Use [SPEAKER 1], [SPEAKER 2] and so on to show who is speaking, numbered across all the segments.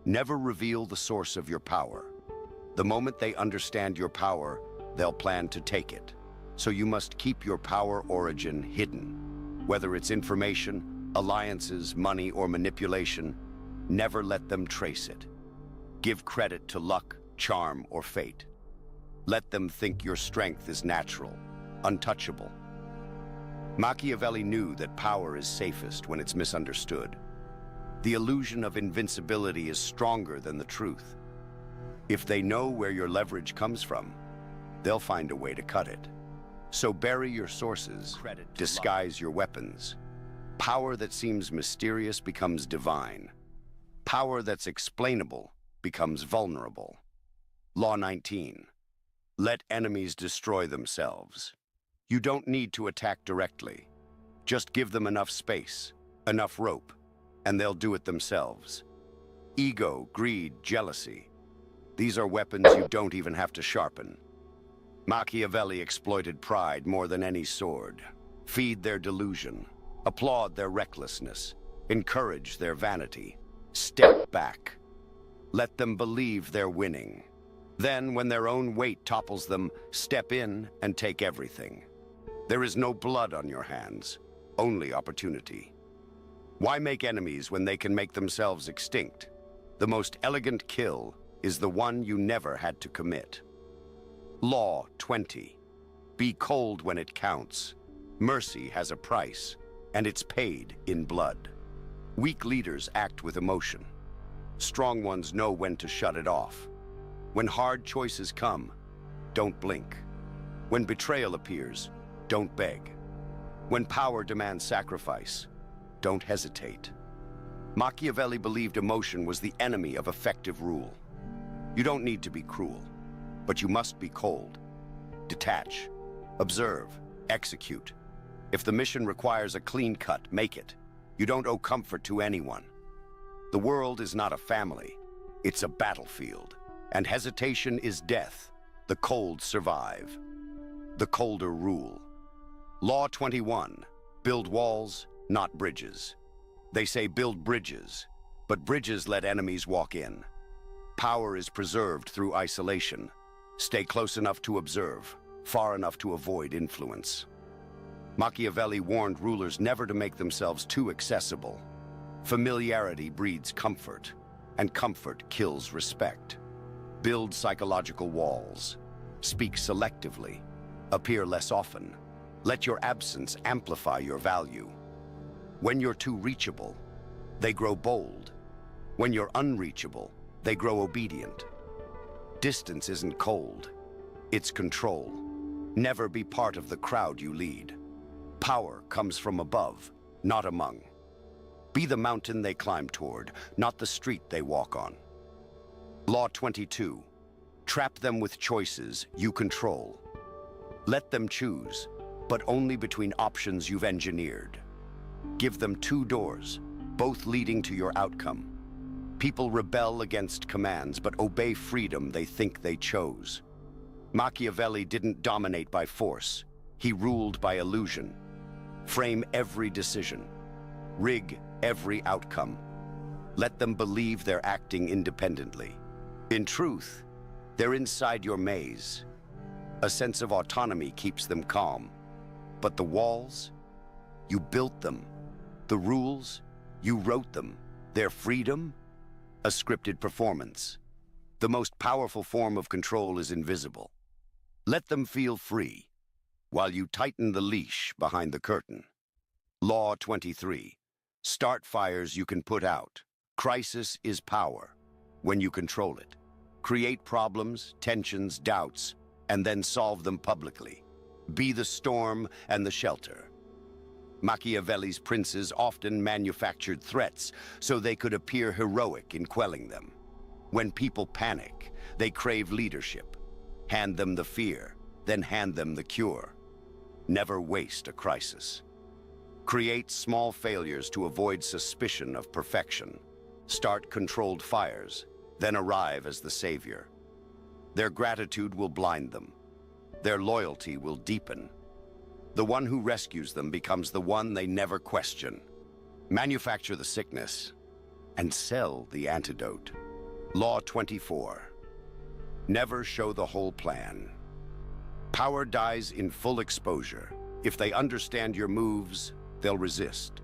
[SPEAKER 1] Never reveal the source of your power. The moment they understand your power, they'll plan to take it. So you must keep your power origin hidden. Whether it's information, alliances, money, or manipulation, never let them trace it. Give credit to luck, charm, or fate. Let them think your strength is natural, untouchable. Machiavelli knew that power is safest when it's misunderstood. The illusion of invincibility is stronger than the truth. If they know where your leverage comes from, they'll find a way to cut it. So bury your sources, disguise your weapons. Power that seems mysterious becomes divine. Power that's explainable becomes vulnerable. Law 19. Let enemies destroy themselves. You don't need to attack directly. Just give them enough space, enough rope, and they'll do it themselves. Ego, greed, jealousy. These are weapons you don't even have to sharpen. Machiavelli exploited pride more than any sword. Feed their delusion, applaud their recklessness, encourage their vanity. Step back. Let them believe they're winning. Then, when their own weight topples them, step in and take everything. There is no blood on your hands, only opportunity. Why make enemies when they can make themselves extinct? The most elegant kill is the one you never had to commit. Law 20. Be cold when it counts. Mercy has a price, and it's paid in blood. Weak leaders act with emotion. Strong ones know when to shut it off. When hard choices come, don't blink. When betrayal appears, don't beg. When power demands sacrifice, don't hesitate. Machiavelli believed emotion was the enemy of effective rule. You don't need to be cruel, but you must be cold. Detach, observe, execute. If the mission requires a clean cut, make it. You don't owe comfort to anyone. The world is not a family, it's a battlefield. And hesitation is death. The cold survive. The colder rule. Law 21. Build walls, not bridges. They say build bridges, but bridges let enemies walk in. Power is preserved through isolation. Stay close enough to observe, far enough to avoid influence. Machiavelli warned rulers never to make themselves too accessible. Familiarity breeds comfort, and comfort kills respect. Build psychological walls. Speak selectively. Appear less often. Let your absence amplify your value. When you're too reachable, they grow bold. When you're unreachable, they grow obedient. Distance isn't cold, it's control. Never be part of the crowd you lead. Power comes from above, not among. Be the mountain they climb toward, not the street they walk on. Law 22. Trap them with choices you control. Let them choose, but only between options you've engineered. Give them 2 doors, both leading to your outcome. People rebel against commands, but obey freedom they think they chose. Machiavelli didn't dominate by force. He ruled by illusion. Frame every decision. Rig every outcome. Let them believe they're acting independently. In truth, they're inside your maze. A sense of autonomy keeps them calm. But the walls? You built them. The rules? You wrote them. Their freedom? A scripted performance. The most powerful form of control is invisible. Let them feel free, while you tighten the leash behind the curtain. Law 23. Start fires you can put out. Crisis is power, when you control it. Create problems, tensions, doubts, and then solve them publicly. Be the storm and the shelter. Machiavelli's princes often manufactured threats so they could appear heroic in quelling them. When people panic, they crave leadership. Hand them the fear, then hand them the cure. Never waste a crisis. Create small failures to avoid suspicion of perfection. Start controlled fires, then arrive as the savior. Their gratitude will blind them. Their loyalty will deepen. The one who rescues them becomes the one they never question. Manufacture the sickness and sell the antidote. Law 24. Never show the whole plan. Power dies in full exposure. If they understand your moves, they'll resist.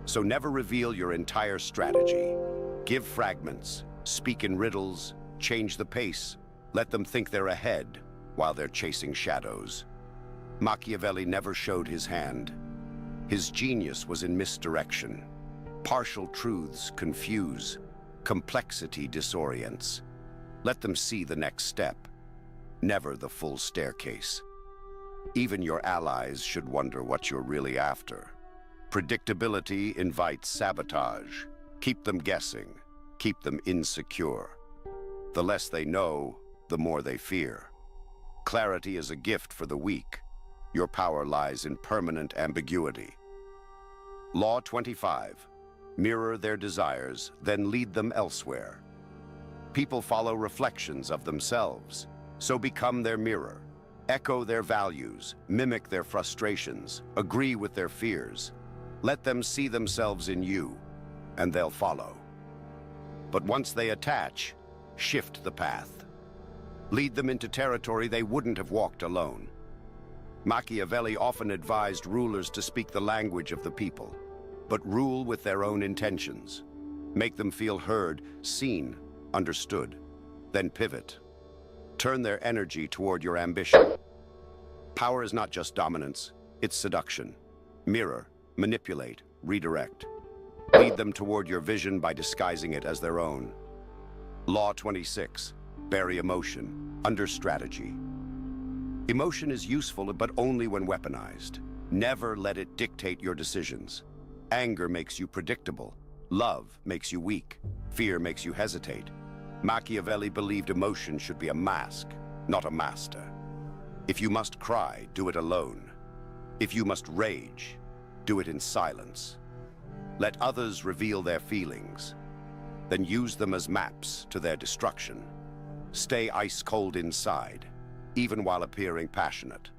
[SPEAKER 1] So never reveal your entire strategy. Give fragments, speak in riddles, change the pace. Let them think they're ahead while they're chasing shadows. Machiavelli never showed his hand. His genius was in misdirection. Partial truths confuse. Complexity disorients. Let them see the next step, never the full staircase. Even your allies should wonder what you're really after. Predictability invites sabotage. Keep them guessing. Keep them insecure. The less they know, the more they fear. Clarity is a gift for the weak. Your power lies in permanent ambiguity. Law 25. Mirror their desires, then lead them elsewhere. People follow reflections of themselves, so become their mirror. Echo their values, mimic their frustrations, agree with their fears. Let them see themselves in you, and they'll follow. But once they attach, shift the path. Lead them into territory they wouldn't have walked alone. Machiavelli often advised rulers to speak the language of the people, but rule with their own intentions. Make them feel heard, seen, understood. Then pivot. Turn their energy toward your ambition. Power is not just dominance, it's seduction. Mirror, manipulate, redirect. Lead them toward your vision by disguising it as their own. Law 26. Bury emotion, under strategy. Emotion is useful, but only when weaponized. Never let it dictate your decisions. Anger makes you predictable. Love makes you weak. Fear makes you hesitate. Machiavelli believed emotion should be a mask, not a master. If you must cry, do it alone. If you must rage, do it in silence. Let others reveal their feelings, then use them as maps to their destruction. Stay ice-cold inside, even while appearing passionate.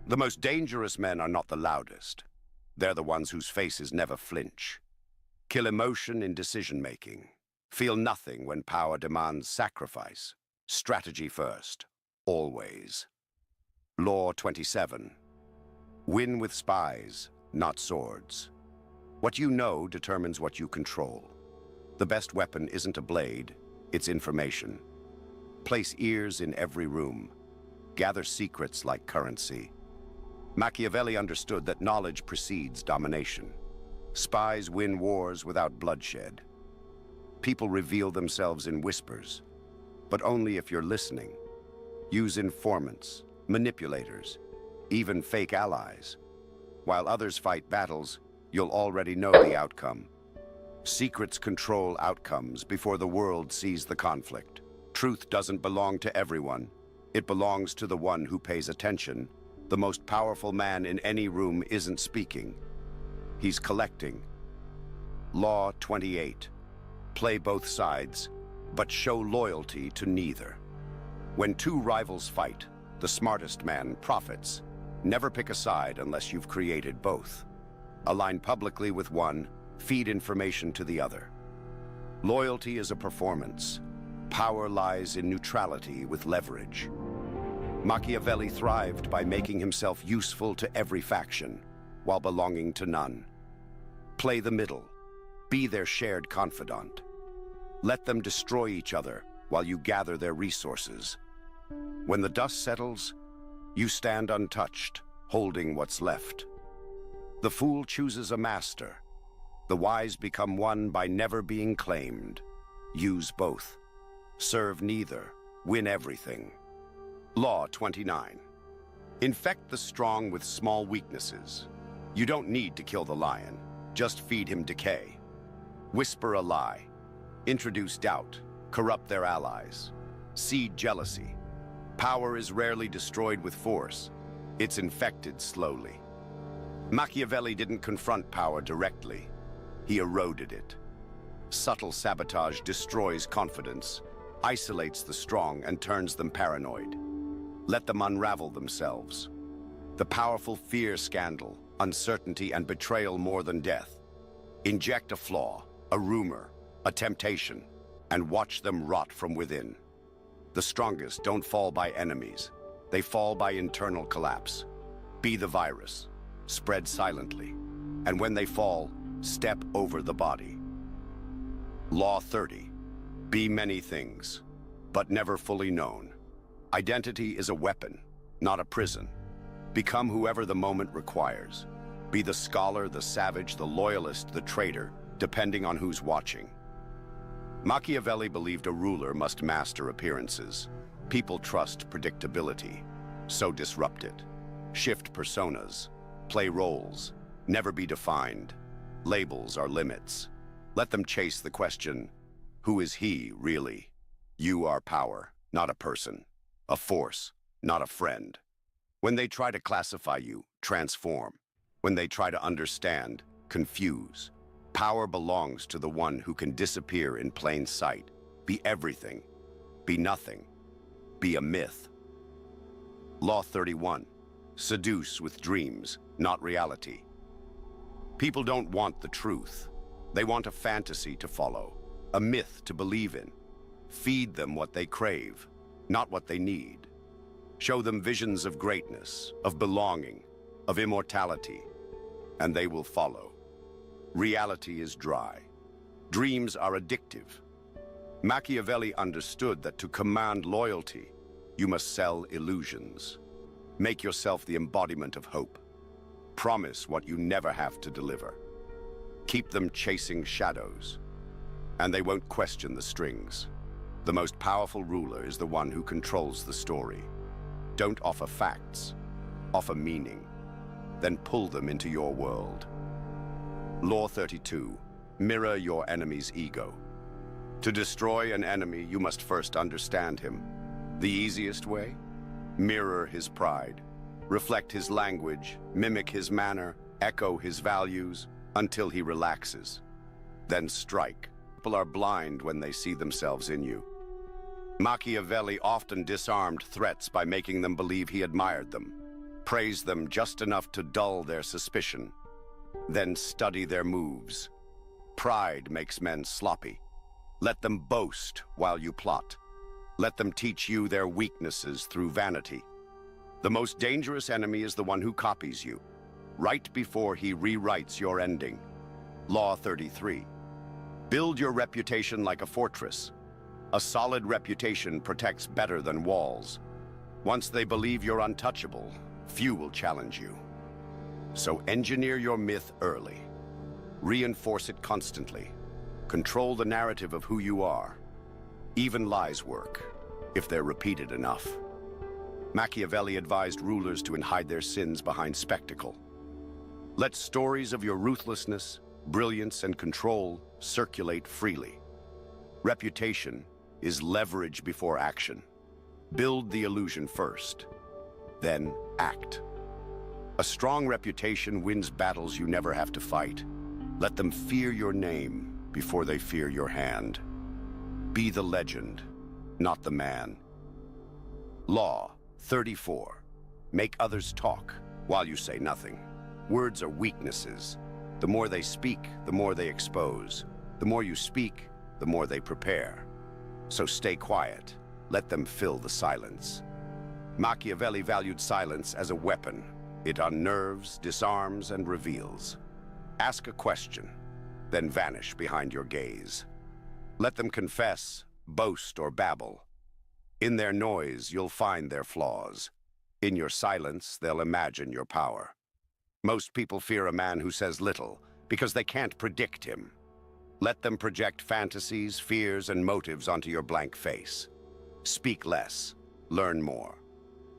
[SPEAKER 1] The most dangerous men are not the loudest. They're the ones whose faces never flinch. Kill emotion in decision-making. Feel nothing when power demands sacrifice. Strategy first, always. Law 27. Win with spies, not swords. What you know determines what you control. The best weapon isn't a blade, it's information. Place ears in every room. Gather secrets like currency. Machiavelli understood that knowledge precedes domination. Spies win wars without bloodshed. People reveal themselves in whispers, but only if you're listening. Use informants, manipulators, even fake allies. While others fight battles, you'll already know the outcome. Secrets control outcomes before the world sees the conflict. Truth doesn't belong to everyone. It belongs to the one who pays attention. The most powerful man in any room isn't speaking. He's collecting. Law 28. Play both sides, but show loyalty to neither. When two rivals fight, the smartest man profits. Never pick a side unless you've created both. Align publicly with one, feed information to the other. Loyalty is a performance. Power lies in neutrality with leverage. Machiavelli thrived by making himself useful to every faction, while belonging to none. Play the middle. Be their shared confidant. Let them destroy each other while you gather their resources. When the dust settles, you stand untouched, holding what's left. The fool chooses a master. The wise become one by never being claimed. Use both. Serve neither. Win everything. Law 29. Infect the strong with small weaknesses. You don't need to kill the lion. Just feed him decay. Whisper a lie. Introduce doubt. Corrupt their allies. Seed jealousy. Power is rarely destroyed with force. It's infected slowly. Machiavelli didn't confront power directly. He eroded it. Subtle sabotage destroys confidence, isolates the strong, and turns them paranoid. Let them unravel themselves. The powerful fear scandal, uncertainty, and betrayal more than death. Inject a flaw, a rumor, a temptation. and watch them rot from within. The strongest don't fall by enemies. They fall by internal collapse. Be the virus. Spread silently. And when they fall, step over the body. Law 30. Be many things, but never fully known. Identity is a weapon, not a prison. Become whoever the moment requires. Be the scholar, the savage, the loyalist, the traitor, depending on who's watching. Machiavelli believed a ruler must master appearances. People trust predictability, so disrupt it. Shift personas, play roles, never be defined. Labels are limits. Let them chase the question, who is he really? You are power, not a person. A force, not a friend. When they try to classify you, transform. When they try to understand, confuse. Power belongs to the one who can disappear in plain sight. Be everything. Be nothing. Be a myth. Law 31. Seduce with dreams, not reality. People don't want the truth. They want a fantasy to follow, a myth to believe in. Feed them what they crave, not what they need. Show them visions of greatness, of belonging, of immortality, and they will follow. Reality is dry. Dreams are addictive. Machiavelli understood that to command loyalty, you must sell illusions. Make yourself the embodiment of hope. Promise what you never have to deliver. Keep them chasing shadows, and they won't question the strings. The most powerful ruler is the one who controls the story. Don't offer facts, offer meaning, then pull them into your world. Law 32. Mirror your enemy's ego. To destroy an enemy, you must first understand him. The easiest way? Mirror his pride. Reflect his language, mimic his manner, echo his values, until he relaxes. Then strike. People are blind when they see themselves in you. Machiavelli often disarmed threats by making them believe he admired them. Praise them just enough to dull their suspicion. Then study their moves. Pride makes men sloppy. Let them boast while you plot. Let them teach you their weaknesses through vanity. The most dangerous enemy is the one who copies you, right before he rewrites your ending. Law 33. Build your reputation like a fortress. A solid reputation protects better than walls. Once they believe you're untouchable, few will challenge you. So engineer your myth early. Reinforce it constantly. Control the narrative of who you are. Even lies work, if they're repeated enough. Machiavelli advised rulers to hide their sins behind spectacle. Let stories of your ruthlessness, brilliance, and control circulate freely. Reputation is leverage before action. Build the illusion first, then act. A strong reputation wins battles you never have to fight. Let them fear your name before they fear your hand. Be the legend, not the man. Law 34. Make others talk while you say nothing. Words are weaknesses. The more they speak, the more they expose. The more you speak, the more they prepare. So stay quiet. Let them fill the silence. Machiavelli valued silence as a weapon. It unnerves, disarms, and reveals. Ask a question, then vanish behind your gaze. Let them confess, boast, or babble. In their noise, you'll find their flaws. In your silence, they'll imagine your power. Most people fear a man who says little because they can't predict him. Let them project fantasies, fears, and motives onto your blank face. Speak less, learn more.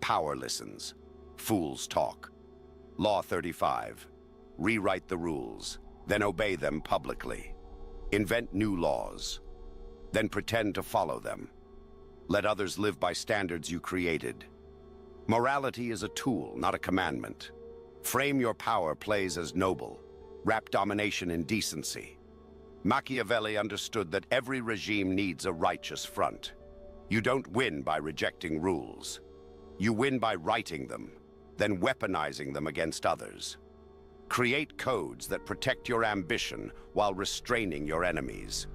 [SPEAKER 1] Power listens, fools talk. Law 35. Rewrite the rules, then obey them publicly. Invent new laws, then pretend to follow them. Let others live by standards you created. Morality is a tool, not a commandment. Frame your power plays as noble. Wrap domination in decency. Machiavelli understood that every regime needs a righteous front. You don't win by rejecting rules. You win by writing them, then weaponizing them against others. Create codes that protect your ambition while restraining your enemies.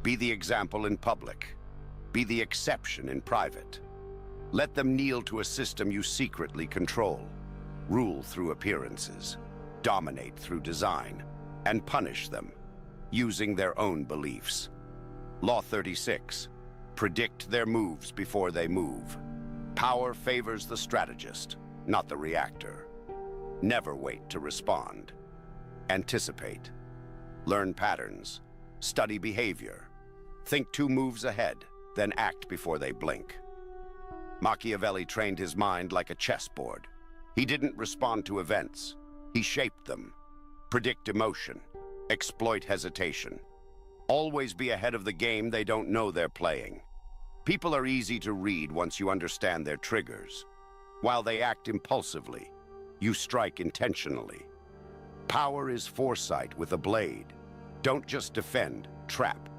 [SPEAKER 1] Be the example in public. Be the exception in private. Let them kneel to a system you secretly control. Rule through appearances. Dominate through design. And punish them, using their own beliefs. Law 36. Predict their moves before they move. Power favors the strategist, not the reactor. Never wait to respond. Anticipate. Learn patterns. Study behavior. Think 2 moves ahead, then act before they blink. Machiavelli trained his mind like a chessboard. He didn't respond to events. He shaped them. Predict emotion. Exploit hesitation. Always be ahead of the game they don't know they're playing. People are easy to read once you understand their triggers. While they act impulsively, you strike intentionally. Power is foresight with a blade. Don't just defend, trap.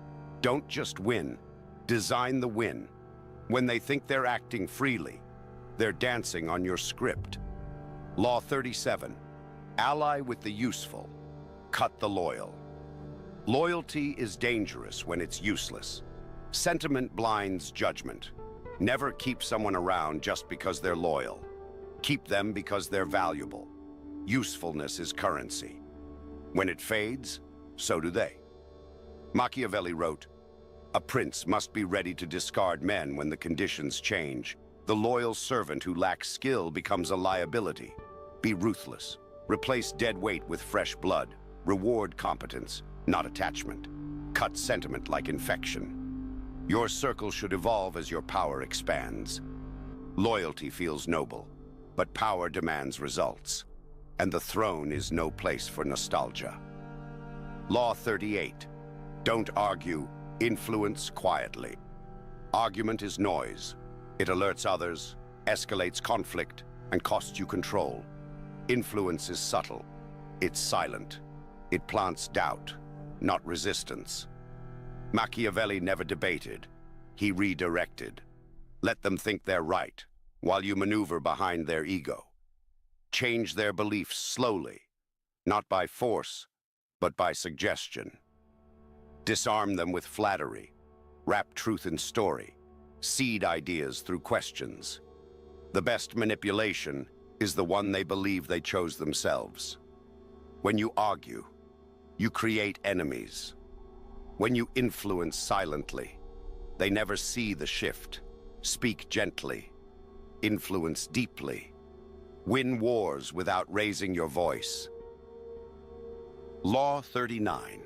[SPEAKER 1] Don't just win, design the win. When they think they're acting freely, they're dancing on your script. Law 37. Ally with the useful, cut the loyal. Loyalty is dangerous when it's useless. Sentiment blinds judgment. Never keep someone around just because they're loyal. Keep them because they're valuable. Usefulness is currency. When it fades, so do they. Machiavelli wrote, "A prince must be ready to discard men when the conditions change. The loyal servant who lacks skill becomes a liability. Be ruthless. Replace dead weight with fresh blood. Reward competence, not attachment. Cut sentiment like infection. Your circle should evolve as your power expands. Loyalty feels noble, but power demands results. And the throne is no place for nostalgia." Law 38. Don't argue, influence quietly. Argument is noise. It alerts others, escalates conflict, and costs you control. Influence is subtle. It's silent. It plants doubt, not resistance. Machiavelli never debated. He redirected. Let them think they're right, while you maneuver behind their ego. Change their beliefs slowly, not by force, but by suggestion. Disarm them with flattery. Wrap truth in story. Seed ideas through questions. The best manipulation is the one they believe they chose themselves. When you argue, you create enemies. When you influence silently, they never see the shift. Speak gently. Influence deeply. Win wars without raising your voice. Law 39.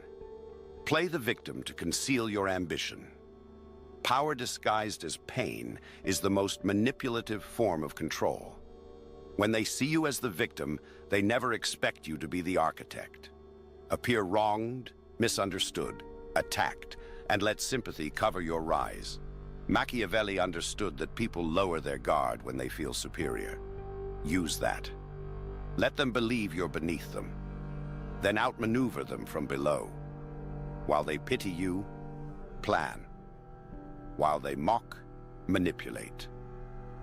[SPEAKER 1] Play the victim to conceal your ambition. Power disguised as pain is the most manipulative form of control. When they see you as the victim, they never expect you to be the architect. Appear wronged, misunderstood, attacked, and let sympathy cover your rise. Machiavelli understood that people lower their guard when they feel superior. Use that. Let them believe you're beneath them. Then outmaneuver them from below. While they pity you, plan. While they mock, manipulate.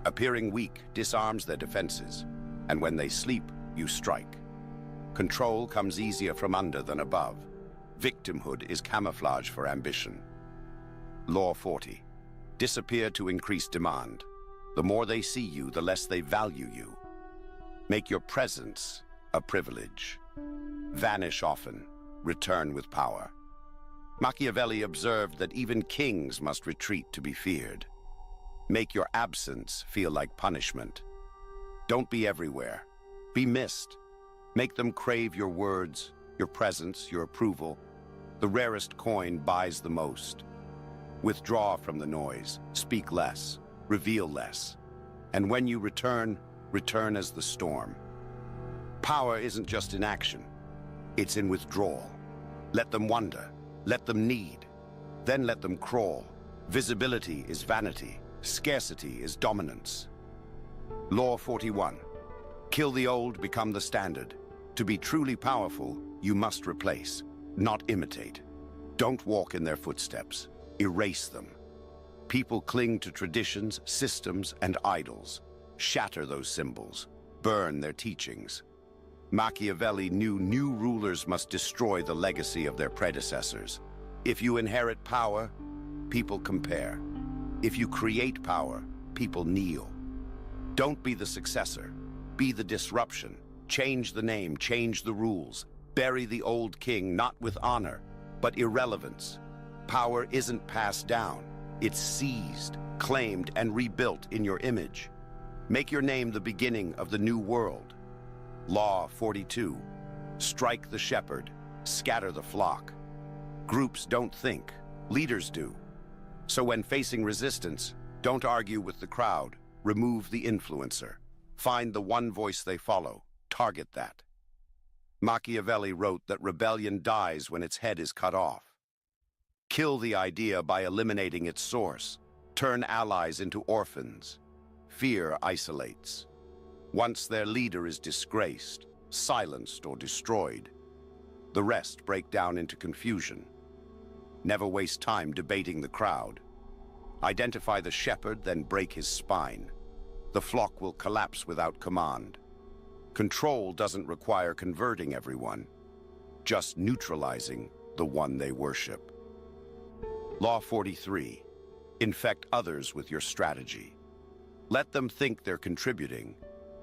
[SPEAKER 1] Appearing weak disarms their defenses, and when they sleep, you strike. Control comes easier from under than above. Victimhood is camouflage for ambition. Law 40. Disappear to increase demand. The more they see you, the less they value you. Make your presence a privilege. Vanish often, return with power. Machiavelli observed that even kings must retreat to be feared. Make your absence feel like punishment. Don't be everywhere. Be missed. Make them crave your words, your presence, your approval. The rarest coin buys the most. Withdraw from the noise, speak less, reveal less. And when you return, return as the storm. Power isn't just in action, it's in withdrawal. Let them wonder, let them need, then let them crawl. Visibility is vanity, scarcity is dominance. Law 41. Kill the old, become the standard. To be truly powerful, you must replace, not imitate. Don't walk in their footsteps. Erase them. People cling to traditions, systems, and idols. Shatter those symbols. Burn their teachings. Machiavelli knew new rulers must destroy the legacy of their predecessors. If you inherit power, people compare. If you create power, people kneel. Don't be the successor. Be the disruption. Change the name, change the rules. Bury the old king, not with honor, but irrelevance. Power isn't passed down. It's seized, claimed, and rebuilt in your image. Make your name the beginning of the new world. Law 42. Strike the shepherd, scatter the flock. Groups don't think, leaders do. So when facing resistance, don't argue with the crowd. Remove the influencer. Find the one voice they follow. Target that. Machiavelli wrote that rebellion dies when its head is cut off. Kill the idea by eliminating its source. Turn allies into orphans. Fear isolates. Once their leader is disgraced, silenced, or destroyed, the rest break down into confusion. Never waste time debating the crowd. Identify the shepherd, then break his spine. The flock will collapse without command. Control doesn't require converting everyone, just neutralizing the one they worship. Law 43. Infect others with your strategy. Let them think they're contributing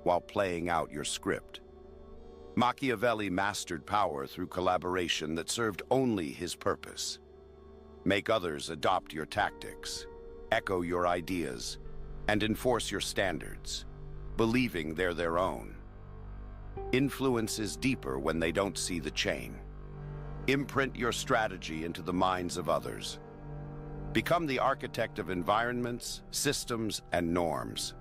[SPEAKER 1] while playing out your script. Machiavelli mastered power through collaboration that served only his purpose. Make others adopt your tactics, echo your ideas, and enforce your standards, believing they're their own. Influence is deeper when they don't see the chain. Imprint your strategy into the minds of others. Become the architect of environments, systems, and norms.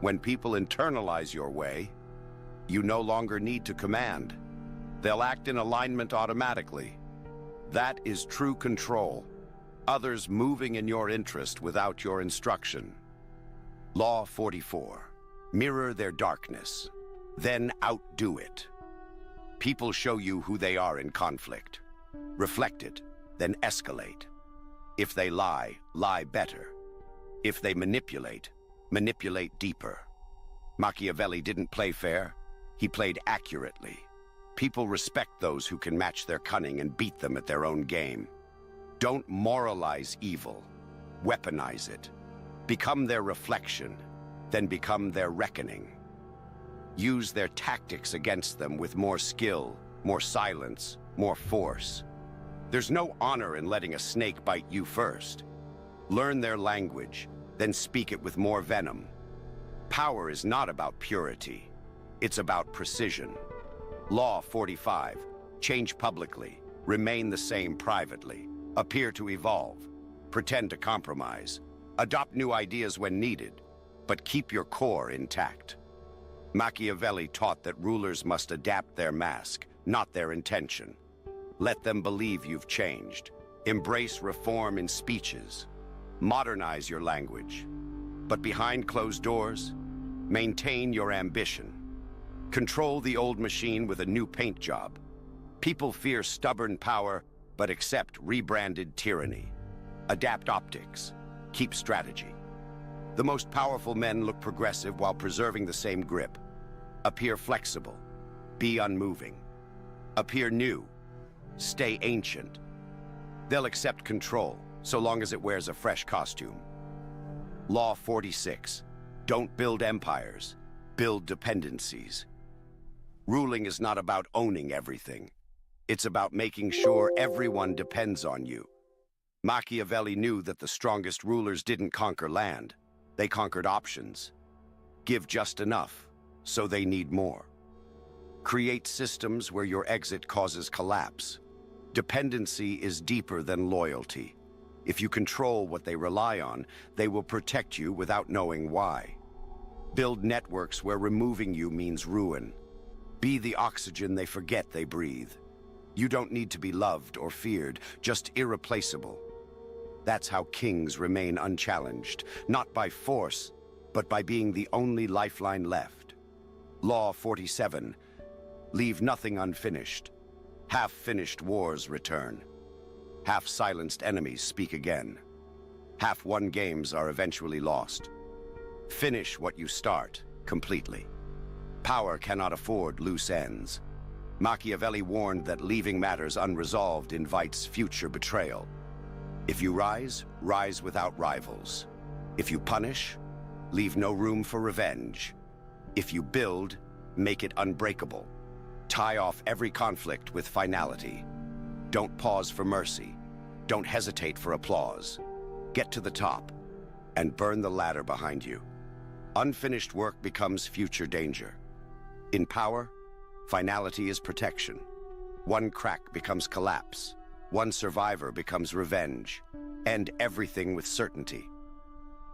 [SPEAKER 1] When people internalize your way, you no longer need to command. They'll act in alignment automatically. That is true control. Others moving in your interest without your instruction. Law 44. Mirror their darkness, then outdo it. People show you who they are in conflict. Reflect it, then escalate. If they lie, lie better. If they manipulate, manipulate deeper. Machiavelli didn't play fair. He played accurately. People respect those who can match their cunning and beat them at their own game. Don't moralize evil. Weaponize it. Become their reflection, then become their reckoning. Use their tactics against them with more skill, more silence, more force. There's no honor in letting a snake bite you first. Learn their language, then speak it with more venom. Power is not about purity. It's about precision. Law 45. Change publicly. Remain the same privately. Appear to evolve. Pretend to compromise. Adopt new ideas when needed, but keep your core intact. Machiavelli taught that rulers must adapt their mask, not their intention. Let them believe you've changed. Embrace reform in speeches. Modernize your language. But behind closed doors, maintain your ambition. Control the old machine with a new paint job. People fear stubborn power, but accept rebranded tyranny. Adapt optics. Keep strategy. The most powerful men look progressive while preserving the same grip. Appear flexible. Be unmoving. Appear new. Stay ancient. They'll accept control, so long as it wears a fresh costume. Law 46. Don't build empires. Build dependencies. Ruling is not about owning everything. It's about making sure everyone depends on you. Machiavelli knew that the strongest rulers didn't conquer land. They conquered options. Give just enough, so they need more. Create systems where your exit causes collapse. Dependency is deeper than loyalty. If you control what they rely on, they will protect you without knowing why. Build networks where removing you means ruin. Be the oxygen they forget they breathe. You don't need to be loved or feared, just irreplaceable. That's how kings remain unchallenged, not by force, but by being the only lifeline left. Law 47. Leave nothing unfinished. Half-finished wars return. Half-silenced enemies speak again. Half-won games are eventually lost. Finish what you start, completely. Power cannot afford loose ends. Machiavelli warned that leaving matters unresolved invites future betrayal. If you rise, rise without rivals. If you punish, leave no room for revenge. If you build, make it unbreakable. Tie off every conflict with finality. Don't pause for mercy. Don't hesitate for applause. Get to the top and burn the ladder behind you. Unfinished work becomes future danger. In power, finality is protection. One crack becomes collapse. One survivor becomes revenge. End everything with certainty.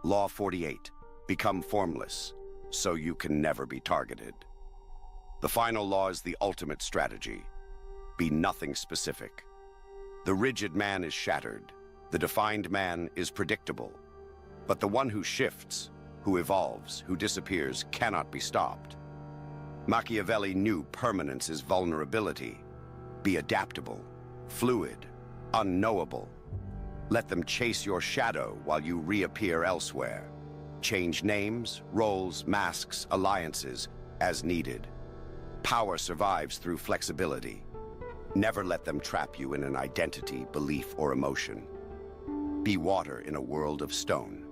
[SPEAKER 1] Law 48. Become formless, so you can never be targeted. The final law is the ultimate strategy. Be nothing specific. The rigid man is shattered. The defined man is predictable. But the one who shifts, who evolves, who disappears, cannot be stopped. Machiavelli knew permanence is vulnerability. Be adaptable, fluid, unknowable. Let them chase your shadow while you reappear elsewhere. Change names, roles, masks, alliances as needed. Power survives through flexibility. Never let them trap you in an identity, belief, or emotion. Be water in a world of stone.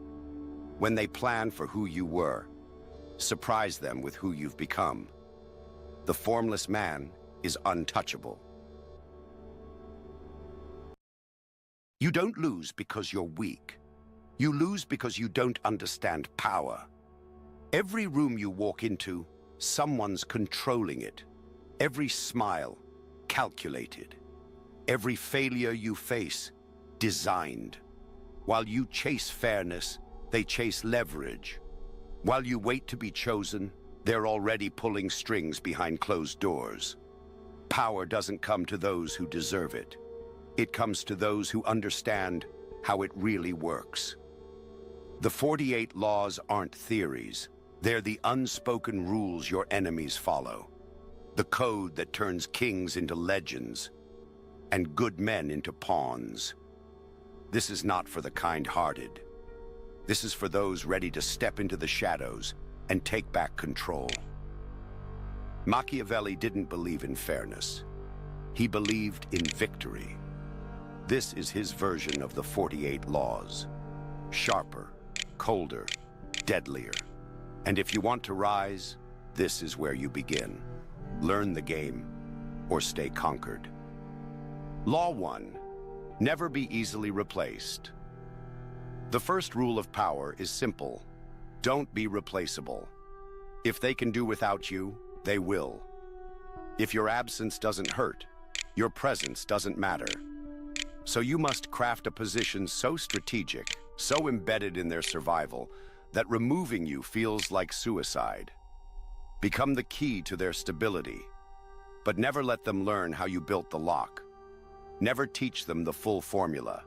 [SPEAKER 1] When they plan for who you were, surprise them with who you've become. The formless man is untouchable. You don't lose because you're weak. You lose because you don't understand power. Every room you walk into, someone's controlling it. Every smile, calculated. Every failure you face, designed. While you chase fairness, they chase leverage. While you wait to be chosen, they're already pulling strings behind closed doors. Power doesn't come to those who deserve it. It comes to those who understand how it really works. The 48 laws aren't theories. They're the unspoken rules your enemies follow. The code that turns kings into legends and good men into pawns. This is not for the kind-hearted. This is for those ready to step into the shadows and take back control. Machiavelli didn't believe in fairness. He believed in victory. This is his version of the 48 laws. Sharper, colder, deadlier. And if you want to rise, this is where you begin. Learn the game, or stay conquered. Law 1. Never be easily replaced. The first rule of power is simple. Don't be replaceable. If they can do without you, they will. If your absence doesn't hurt, your presence doesn't matter. So you must craft a position so strategic, so embedded in their survival, that removing you feels like suicide. Become the key to their stability, but never let them learn how you built the lock. Never teach them the full formula.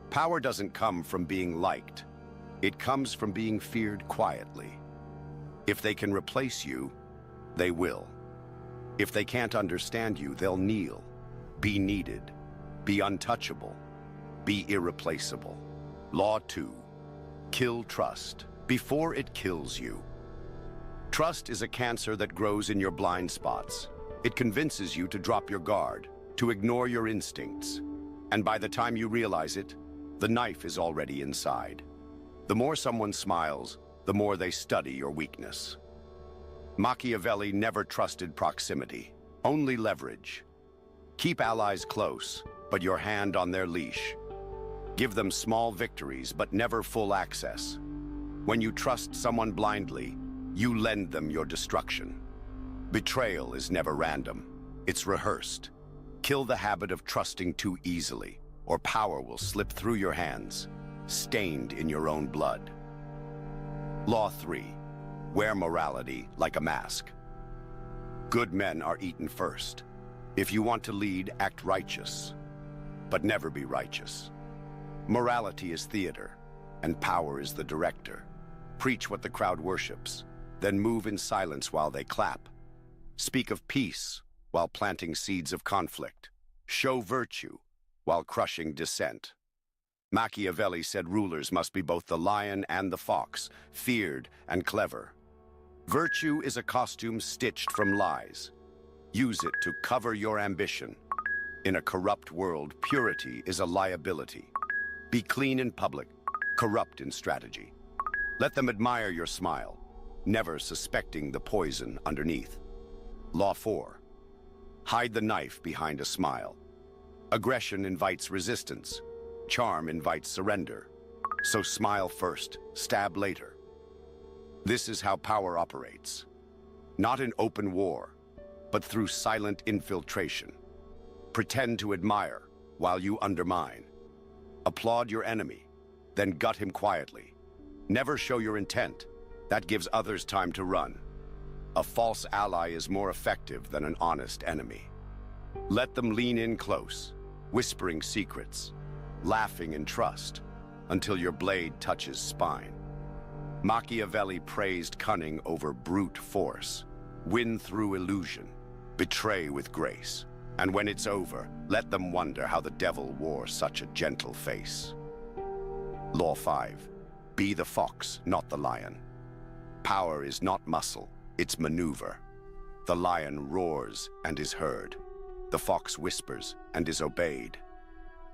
[SPEAKER 1] Power doesn't come from being liked. It comes from being feared quietly. If they can replace you, they will. If they can't understand you, they'll kneel. Be needed. Be untouchable. Be irreplaceable. Law 2. Kill trust before it kills you. Trust is a cancer that grows in your blind spots. It convinces you to drop your guard, to ignore your instincts. And by the time you realize it, the knife is already inside. The more someone smiles, the more they study your weakness. Machiavelli never trusted proximity, only leverage. Keep allies close, but your hand on their leash. Give them small victories, but never full access. When you trust someone blindly, you lend them your destruction. Betrayal is never random. It's rehearsed. Kill the habit of trusting too easily, or power will slip through your hands, stained in your own blood. Law 3. Wear morality like a mask. Good men are eaten first. If you want to lead, act righteous, but never be righteous. Morality is theater, and power is the director. Preach what the crowd worships, then move in silence while they clap. Speak of peace while planting seeds of conflict. Show virtue while crushing dissent. Machiavelli said rulers must be both the lion and the fox, feared and clever. Virtue is a costume stitched from lies. Use it to cover your ambition. In a corrupt world, purity is a liability. Be clean in public, corrupt in strategy. Let them admire your smile, never suspecting the poison underneath. Law 4. Hide the knife behind a smile. Aggression invites resistance. Charm invites surrender. So smile first, stab later. This is how power operates. Not in open war, but through silent infiltration. Pretend to admire while you undermine. Applaud your enemy, then gut him quietly. Never show your intent. That gives others time to run. A false ally is more effective than an honest enemy. Let them lean in close, whispering secrets, laughing in trust, until your blade touches spine. Machiavelli praised cunning over brute force. Win through illusion, betray with grace. And when it's over, let them wonder how the devil wore such a gentle face. Law 5. Be the fox, not the lion. Power is not muscle, it's maneuver. The lion roars and is heard. The fox whispers and is obeyed.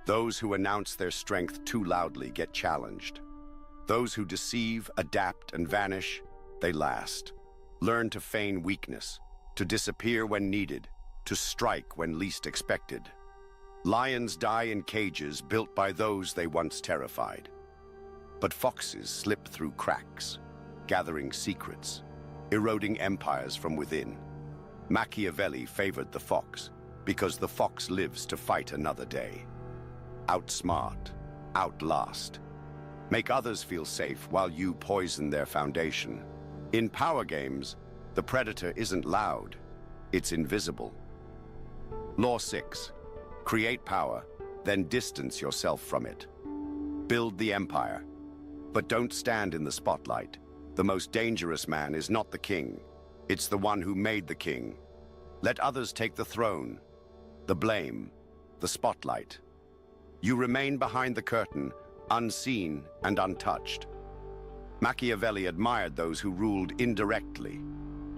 [SPEAKER 1] Those who announce their strength too loudly get challenged. Those who deceive, adapt, and vanish, they last. Learn to feign weakness, to disappear when needed, to strike when least expected. Lions die in cages built by those they once terrified. But foxes slip through cracks, gathering secrets, eroding empires from within. Machiavelli favored the fox because the fox lives to fight another day. Outsmart, outlast. Make others feel safe while you poison their foundation. In power games, the predator isn't loud, it's invisible. Law 6. Create power, then distance yourself from it. Build the empire, but don't stand in the spotlight. The most dangerous man is not the king, it's the one who made the king. Let others take the throne, the blame, the spotlight. You remain behind the curtain, unseen and untouched. Machiavelli admired those who ruled indirectly,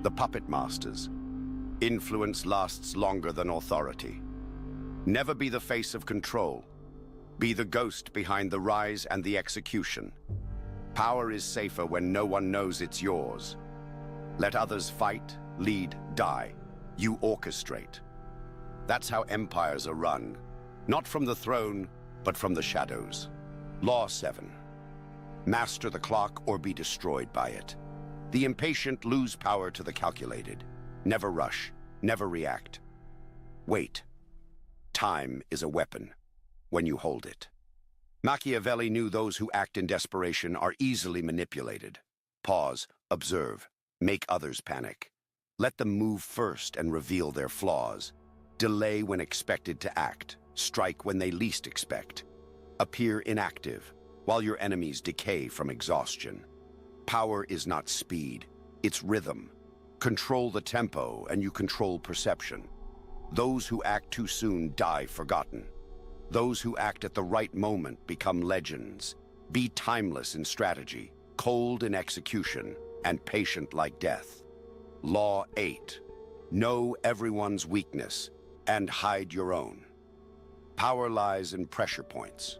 [SPEAKER 1] the puppet masters. Influence lasts longer than authority. Never be the face of control. Be the ghost behind the rise and the execution. Power is safer when no one knows it's yours. Let others fight, lead, die. You orchestrate. That's how empires are run. Not from the throne, but from the shadows. Law 7. Master the clock or be destroyed by it. The impatient lose power to the calculated. Never rush, never react. Wait. Time is a weapon when you hold it. Machiavelli knew those who act in desperation are easily manipulated. Pause, observe, make others panic. Let them move first and reveal their flaws. Delay when expected to act, strike when they least expect. Appear inactive, while your enemies decay from exhaustion. Power is not speed, it's rhythm. Control the tempo and you control perception. Those who act too soon die forgotten. Those who act at the right moment become legends. Be timeless in strategy, cold in execution, and patient like death. Law 8. Know everyone's weakness and hide your own. Power lies in pressure points.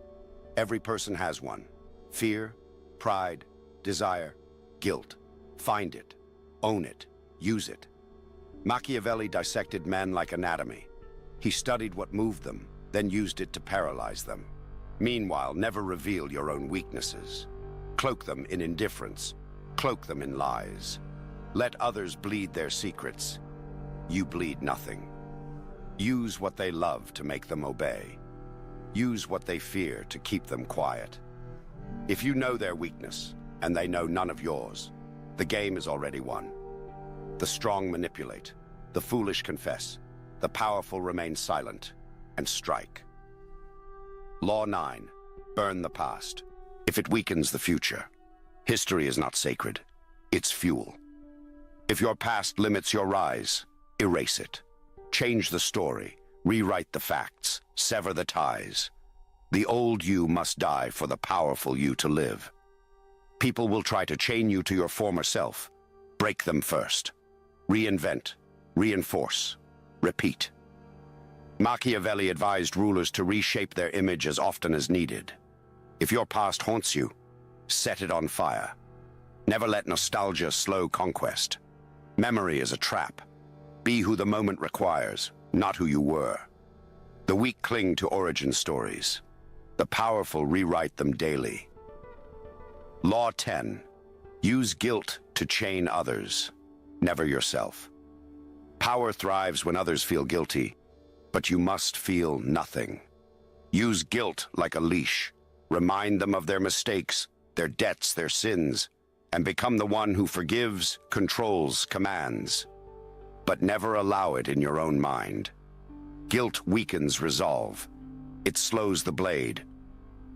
[SPEAKER 1] Every person has one. Fear, pride, desire, guilt. Find it, own it, use it. Machiavelli dissected men like anatomy. He studied what moved them, then used it to paralyze them. Meanwhile, never reveal your own weaknesses. Cloak them in indifference, cloak them in lies. Let others bleed their secrets. You bleed nothing. Use what they love to make them obey. Use what they fear to keep them quiet. If you know their weakness, and they know none of yours, the game is already won. The strong manipulate, the foolish confess, the powerful remain silent, and strike. Law 9. Burn the past, if it weakens the future. History is not sacred, it's fuel. If your past limits your rise, erase it. Change the story, rewrite the facts, sever the ties. The old you must die for the powerful you to live. People will try to chain you to your former self. Break them first. Reinvent, reinforce, repeat. Machiavelli advised rulers to reshape their image as often as needed. If your past haunts you, set it on fire. Never let nostalgia slow conquest. Memory is a trap. Be who the moment requires, not who you were. The weak cling to origin stories. The powerful rewrite them daily. Law 10. Use guilt to chain others, never yourself. Power thrives when others feel guilty, but you must feel nothing. Use guilt like a leash. Remind them of their mistakes, their debts, their sins, and become the one who forgives, controls, commands. But never allow it in your own mind. Guilt weakens resolve. It slows the blade.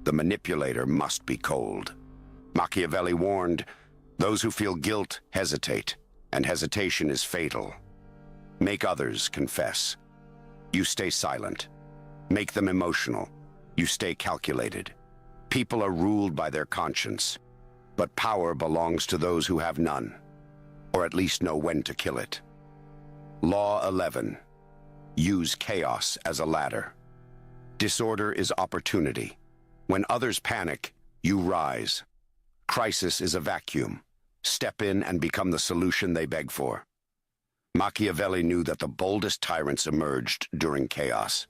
[SPEAKER 1] The manipulator must be cold. Machiavelli warned, those who feel guilt hesitate, and hesitation is fatal. Make others confess. You stay silent. Make them emotional. You stay calculated. People are ruled by their conscience, but power belongs to those who have none, or at least know when to kill it. Law 11. Use chaos as a ladder. Disorder is opportunity. When others panic, you rise. Crisis is a vacuum. Step in and become the solution they beg for. Machiavelli knew that the boldest tyrants emerged during chaos.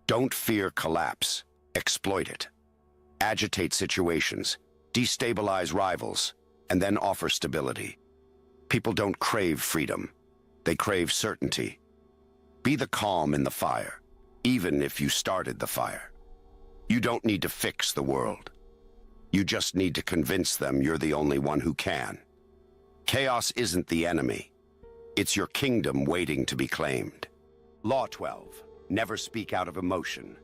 [SPEAKER 1] Don't fear collapse. Exploit it. Agitate situations. Destabilize rivals, and then offer stability. People don't crave freedom. They crave certainty. Be the calm in the fire, even if you started the fire. You don't need to fix the world. You just need to convince them you're the only one who can. Chaos isn't the enemy. It's your kingdom waiting to be claimed. Law 12. Never speak out of emotion.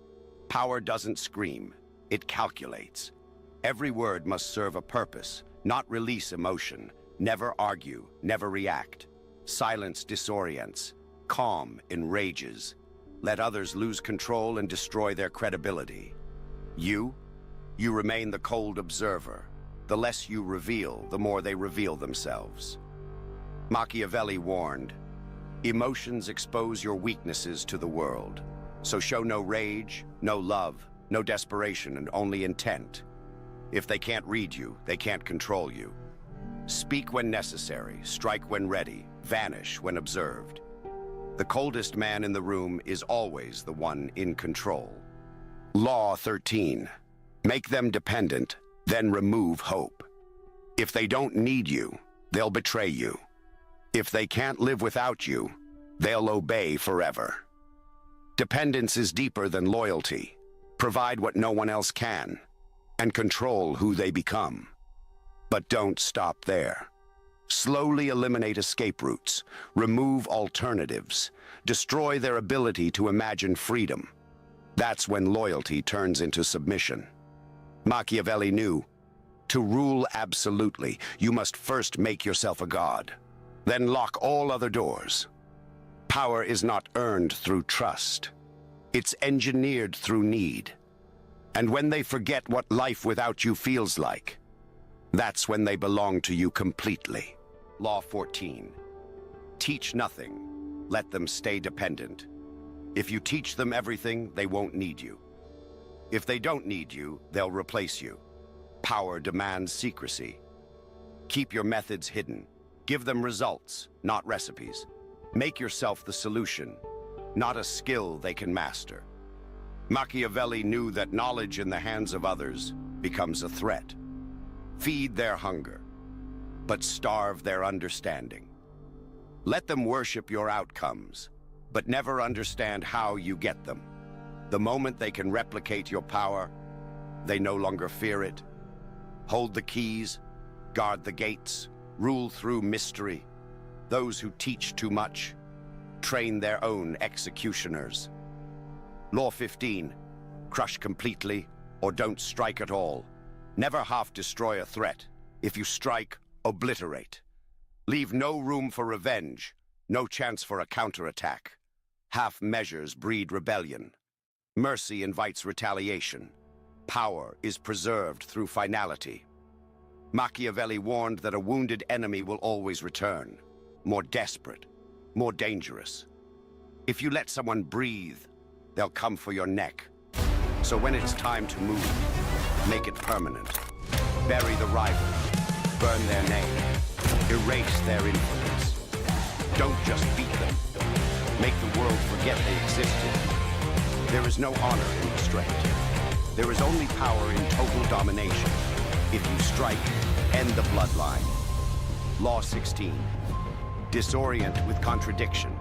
[SPEAKER 1] Power doesn't scream. It calculates. Every word must serve a purpose, not release emotion. Never argue, never react. Silence disorients. Calm enrages. Let others lose control and destroy their credibility. You remain the cold observer. The less you reveal, the more they reveal themselves. Machiavelli warned, emotions expose your weaknesses to the world. So show no rage, no love, no desperation, and only intent. If they can't read you, they can't control you. Speak when necessary, strike when ready, vanish when observed. The coldest man in the room is always the one in control. Law 13. Make them dependent, then remove hope. If they don't need you, they'll betray you. If they can't live without you, they'll obey forever. Dependence is deeper than loyalty. Provide what no one else can, and control who they become. But don't stop there. Slowly eliminate escape routes, remove alternatives, destroy their ability to imagine freedom. That's when loyalty turns into submission. Machiavelli knew, to rule absolutely, you must first make yourself a god, then lock all other doors. Power is not earned through trust. It's engineered through need. And when they forget what life without you feels like, that's when they belong to you completely. Law 14. Teach nothing. Let them stay dependent. If you teach them everything, they won't need you. If they don't need you, they'll replace you. Power demands secrecy. Keep your methods hidden. Give them results, not recipes. Make yourself the solution, not a skill they can master. Machiavelli knew that knowledge in the hands of others becomes a threat. Feed their hunger, but starve their understanding. Let them worship your outcomes, but never understand how you get them. The moment they can replicate your power, they no longer fear it. Hold the keys, guard the gates, rule through mystery. Those who teach too much, train their own executioners. Law 15. Crush completely or don't strike at all. Never half destroy a threat. If you strike, obliterate. Leave no room for revenge, no chance for a counterattack. Half measures breed rebellion. Mercy invites retaliation. Power is preserved through finality. Machiavelli warned that a wounded enemy will always return, more desperate, more dangerous. If you let someone breathe, they'll come for your neck. So when it's time to move, make it permanent. Bury the rival, burn their name, erase their influence. Don't just beat them. Make the world forget they existed. There is no honor in restraint. There is only power in total domination. If you strike, end the bloodline. Law 16. Disorient with contradiction.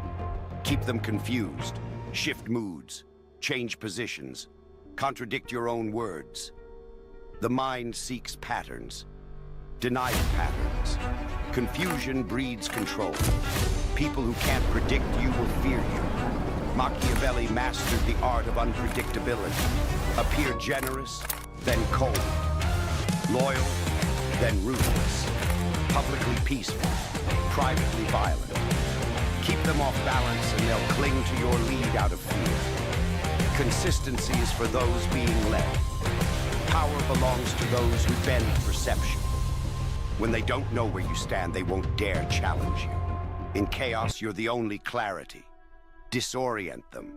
[SPEAKER 1] Keep them confused. Shift moods. Change positions. Contradict your own words. The mind seeks patterns. Deny patterns. Confusion breeds control. People who can't predict you will fear you. Machiavelli mastered the art of unpredictability. Appear generous, then cold. Loyal, then ruthless. Publicly peaceful, privately violent. Keep them off balance and they'll cling to your lead out of fear. Consistency is for those being led. Power belongs to those who bend perception. When they don't know where you stand, they won't dare challenge you. In chaos, you're the only clarity. Disorient them,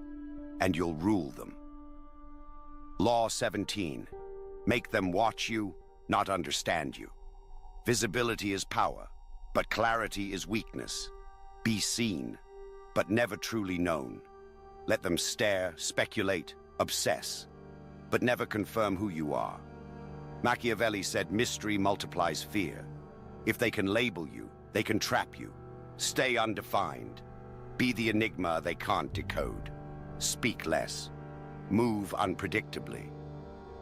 [SPEAKER 1] and you'll rule them. Law 17. Make them watch you, not understand you. Visibility is power, but clarity is weakness. Be seen, but never truly known. Let them stare, speculate, obsess, but never confirm who you are. Machiavelli said mystery multiplies fear. If they can label you, they can trap you. Stay undefined. Be the enigma they can't decode. Speak less. Move unpredictably.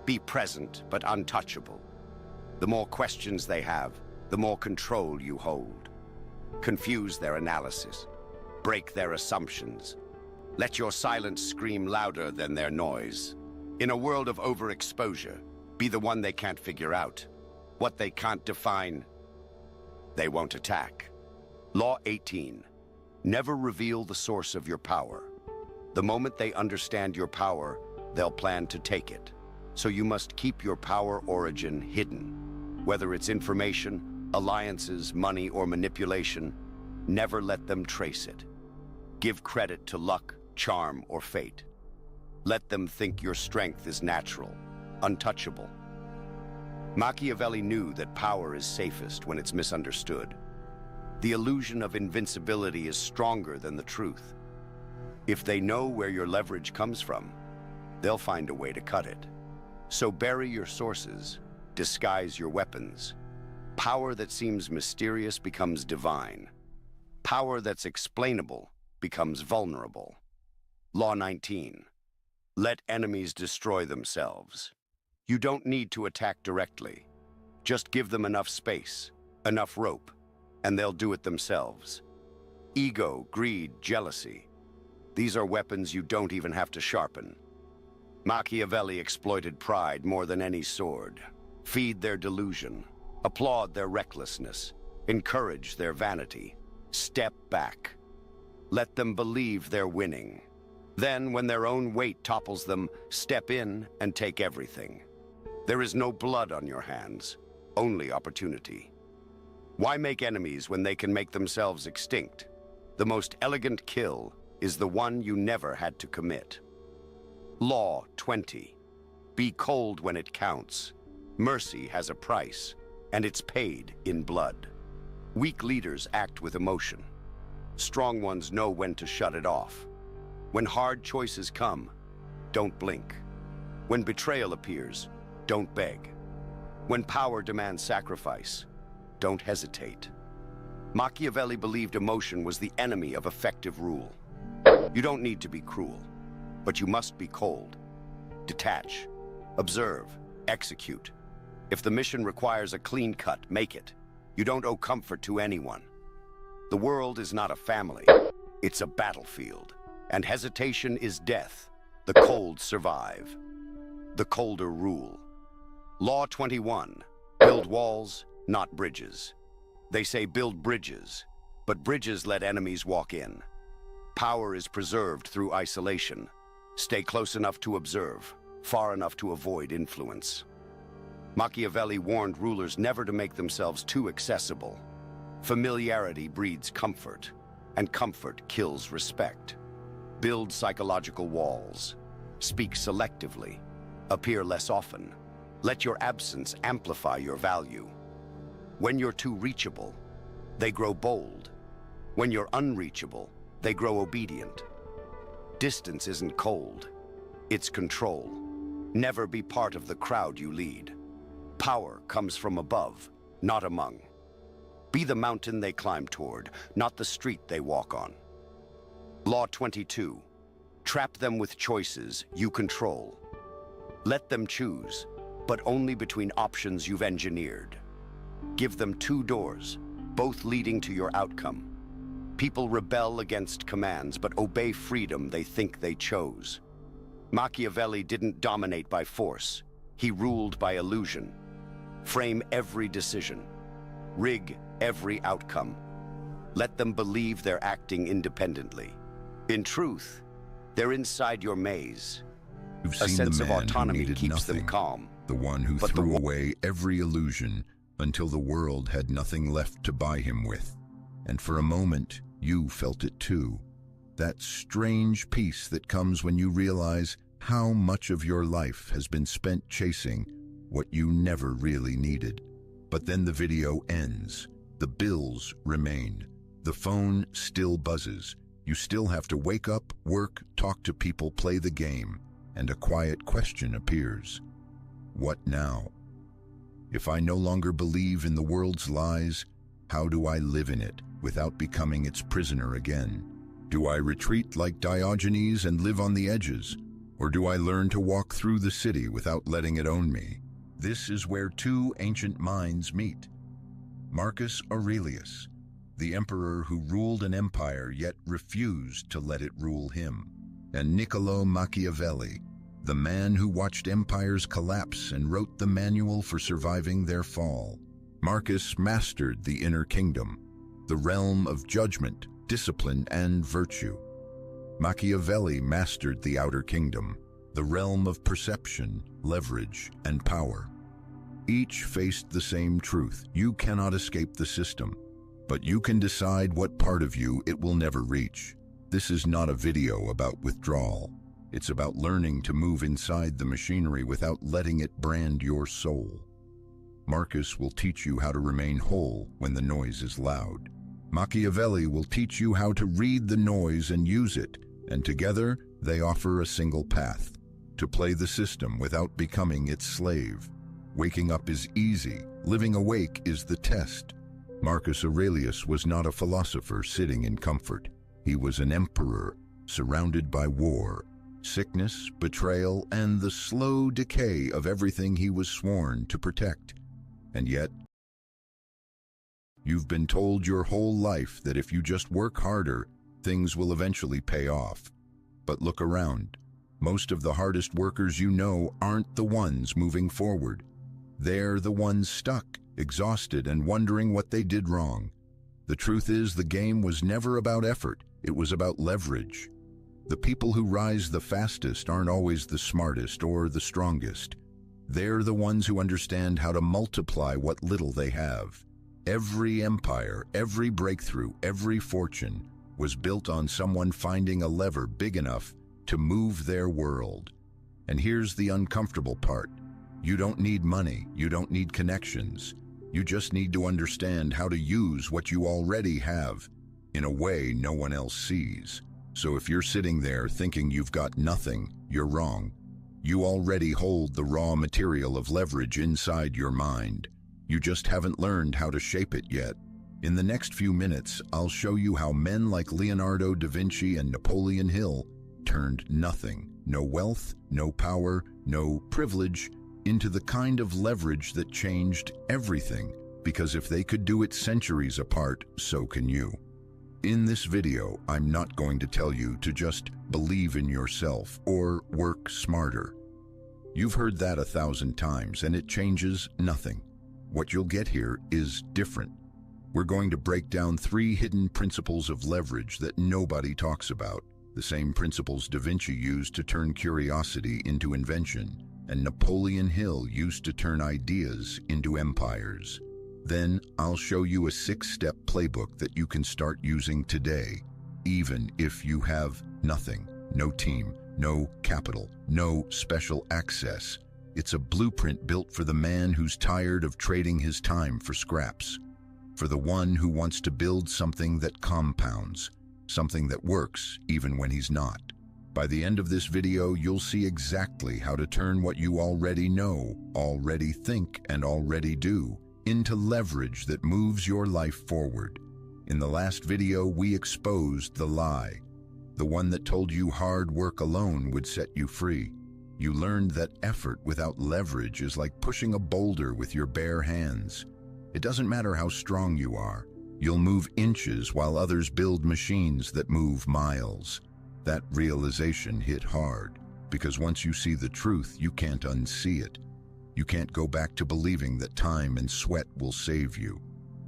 [SPEAKER 1] Be present but untouchable. The more questions they have, the more control you hold. Confuse their analysis. Break their assumptions. Let your silence scream louder than their noise. In a world of overexposure, be the one they can't figure out. What they can't define, they won't attack. Law 18. Never reveal the source of your power. The moment they understand your power, they'll plan to take it. So you must keep your power origin hidden. Whether it's information, alliances, money, or manipulation, never let them trace it. Give credit to luck, charm, or fate. Let them think your strength is natural, untouchable. Machiavelli knew that power is safest when it's misunderstood. The illusion of invincibility is stronger than the truth. If they know where your leverage comes from, they'll find a way to cut it. So bury your sources, disguise your weapons. Power that seems mysterious becomes divine. Power that's explainable becomes vulnerable. Law 19. Let enemies destroy themselves. You don't need to attack directly. Just give them enough space, enough rope, and they'll do it themselves. Ego, greed, jealousy. These are weapons you don't even have to sharpen. Machiavelli exploited pride more than any sword. Feed their delusion. Applaud their recklessness. Encourage their vanity. Step back. Let them believe they're winning. Then, when their own weight topples them, step in and take everything. There is no blood on your hands, only opportunity. Why make enemies when they can make themselves extinct? The most elegant kill is the one you never had to commit. Law 20. Be cold when it counts. Mercy has a price, and it's paid in blood. Weak leaders act with emotion. Strong ones know when to shut it off. When hard choices come, don't blink. When betrayal appears, don't beg. When power demands sacrifice, don't hesitate. Machiavelli believed emotion was the enemy of effective rule. You don't need to be cruel, but you must be cold. Detach, observe, execute. If the mission requires a clean cut, make it. You don't owe comfort to anyone. The world is not a family, it's a battlefield. And hesitation is death. The cold survive. The colder rule. Law 21. Build walls, not bridges. They say build bridges, but bridges let enemies walk in. Power is preserved through isolation. Stay close enough to observe, far enough to avoid influence. Machiavelli warned rulers never to make themselves too accessible. Familiarity breeds comfort, and comfort kills respect. Build psychological walls. Speak selectively. Appear less often. Let your absence amplify your value. When you're too reachable, they grow bold. When you're unreachable, they grow obedient. Distance isn't cold, it's control. Never be part of the crowd you lead. Power comes from above, not among. Be the mountain they climb toward, not the street they walk on. Law 22. Trap them with choices you control. Let them choose, but only between options you've engineered. Give them 2 doors, both leading to your outcome. People rebel against commands, but obey freedom they think they chose. Machiavelli didn't dominate by force. He ruled by illusion. Frame every decision. Rig every outcome. Let them believe they're acting independently. In truth, they're inside your maze.
[SPEAKER 2] You've
[SPEAKER 1] A
[SPEAKER 2] seen
[SPEAKER 1] sense
[SPEAKER 2] the
[SPEAKER 1] of
[SPEAKER 2] man
[SPEAKER 1] autonomy
[SPEAKER 2] who needed
[SPEAKER 1] keeps
[SPEAKER 2] nothing,
[SPEAKER 1] them calm.
[SPEAKER 2] the one who
[SPEAKER 1] But
[SPEAKER 2] threw away every illusion until the world had nothing left to buy him with. And for a moment, you felt it too. That strange peace that comes when you realize how much of your life has been spent chasing what you never really needed. But then the video ends. The bills remain. The phone still buzzes. You still have to wake up, work, talk to people, play the game, and a quiet question appears. What now? If I no longer believe in the world's lies, how do I live in it without becoming its prisoner again? Do I retreat like Diogenes and live on the edges? Or do I learn to walk through the city without letting it own me? This is where 2 ancient minds meet. Marcus Aurelius, the emperor who ruled an empire yet refused to let it rule him, and Niccolo Machiavelli, the man who watched empires collapse and wrote the manual for surviving their fall. Marcus mastered the inner kingdom, the realm of judgment, discipline, and virtue. Machiavelli mastered the outer kingdom, the realm of perception, leverage, and power. Each faced the same truth: you cannot escape the system, but you can decide what part of you it will never reach. This is not a video about withdrawal. It's about learning to move inside the machinery without letting it brand your soul. Marcus will teach you how to remain whole when the noise is loud. Machiavelli will teach you how to read the noise and use it, and together they offer a single path: to play the system without becoming its slave. Waking up is easy, living awake is the test. Marcus Aurelius was not a philosopher sitting in comfort. He was an emperor surrounded by war, sickness, betrayal, and the slow decay of everything he was sworn to protect. And yet, you've been told your whole life that if you just work harder, things will eventually pay off. But look around. Most of the hardest workers you know aren't the ones moving forward. They're the ones stuck, exhausted, and wondering what they did wrong. The truth is, the game was never about effort. It was about leverage. The people who rise the fastest aren't always the smartest or the strongest. They're the ones who understand how to multiply what little they have. Every empire, every breakthrough, every fortune was built on someone finding a lever big enough to move their world. And here's the uncomfortable part. You don't need money, you don't need connections. You just need to understand how to use what you already have in a way no one else sees. So if you're sitting there thinking you've got nothing, you're wrong. You already hold the raw material of leverage inside your mind. You just haven't learned how to shape it yet. In the next few minutes, I'll show you how men like Leonardo da Vinci and Napoleon Hill turned nothing, no wealth, no power, no privilege, into the kind of leverage that changed everything. Because if they could do it centuries apart, so can you. In this video, I'm not going to tell you to just believe in yourself or work smarter. You've heard that 1,000 times, and it changes nothing. What you'll get here is different. We're going to break down 3 hidden principles of leverage that nobody talks about. The same principles Da Vinci used to turn curiosity into invention, and Napoleon Hill used to turn ideas into empires. Then I'll show you a 6-step playbook that you can start using today, even if you have Nothing, no team, no capital, no special access. It's a blueprint built for the man who's tired of trading his time for scraps, for the one who wants to build something that compounds, something that works even when he's not. By the end of this video, you'll see exactly how to turn what you already know, already think, and already do into leverage that moves your life forward. In the last video, we exposed the lie, the one that told you hard work alone would set you free. You learned that effort without leverage is like pushing a boulder with your bare hands. It doesn't matter how strong you are. You'll move inches while others build machines that move miles. That realization hit hard, because once you see the truth, you can't unsee it. You can't go back to believing that time and sweat will save you.